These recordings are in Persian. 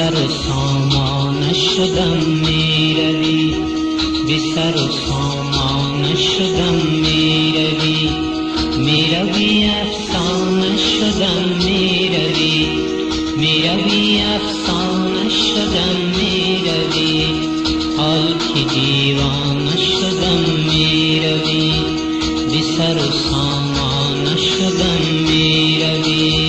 سر و سامان شدم میروی، بی سر و سامان شدم میروی، میروی افسانه شدم میروی، میروی افسانه شدم میروی، حال که دیوانه شدم میروی، بی سر و سامان شدم میروی.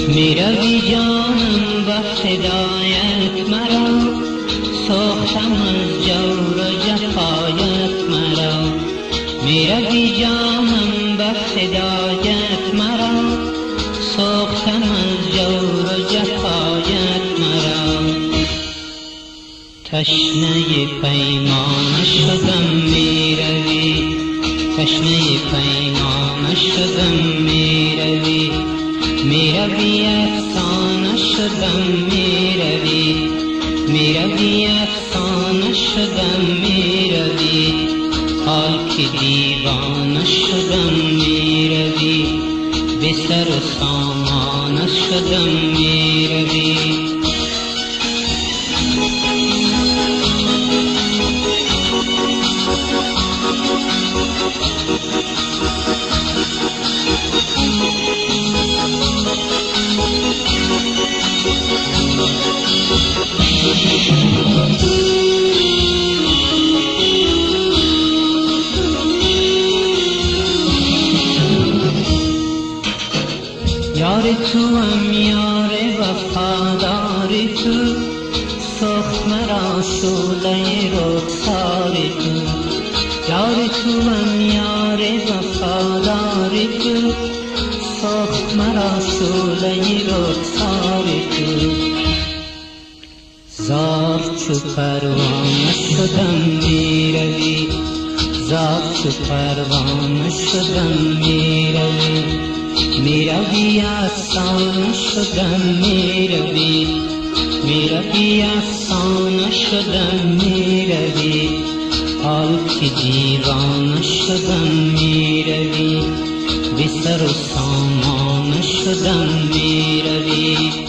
میروی جانم با فدایت مرا، سوختم از جور و جفایت مرا، میروی جانم با فدایت مرا، سوختم از جور و جفایت مرا، تشنه پیمان شدم میروی، تشنه پیمان شدم میروی، میروی افسانه شدم میروی، میروی افسانه شدم میروی، حال که دیوانه شدم میروی، بی سر و سامان شدم میروی. یار تو هم یار وفادار تو، سخت مرا سوله رخسار تو، یار تو هم یار وفادار تو، سخت مرا سوله رخسار تو، زار چو پروانه شدم میروی، زار چو پروانه شدم میروی، میروی افسانه شدم میروی، میروی افسانه شدم میروی، حال که دیوانه شدم میروی، بی سر و سامان شدم میروی.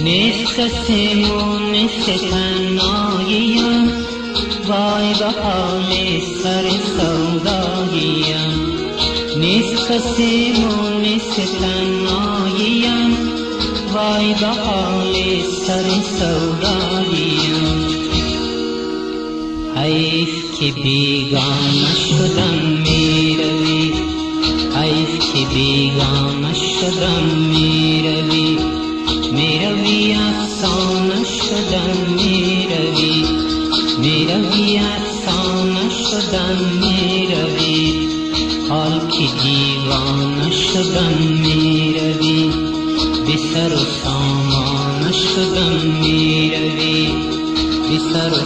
نیست کسی و نیست تنهاییم، وای به حال سر سوداییم، نیست کسی و نیست تنهاییم، وای به حال سر سوداییم، حیف که بیگانه شدم میروی، حیف که بیگانه شدم میروی، میروی افسانه شدم میروی، میروی افسانه شدم میروی، حال که دیوانه شدم میروی، بی سر و سامان شدم میروی، بی سر و